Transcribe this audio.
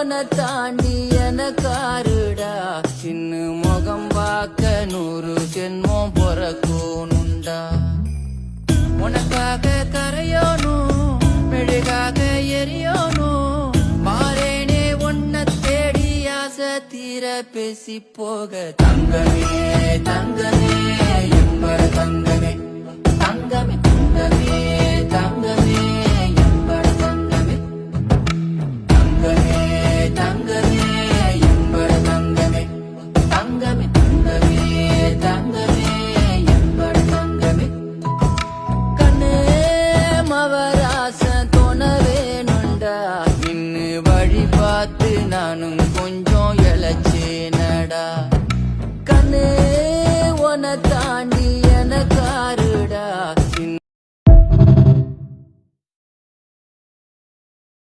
உன்னை தாண்டி எனக்காருடா சின்ன முகம் பார்க்க 100 ஜென்மம் பொறக்கணுண்டா உனக்காக கரையோனும் மெழுகாக எரியோனும் மாறேனே உன்னை தேடி ஆசை தீர பேசி போக தங்கமே தங்கமே என்ப தங்கமே தங்கமே தங்கமே தங்கமே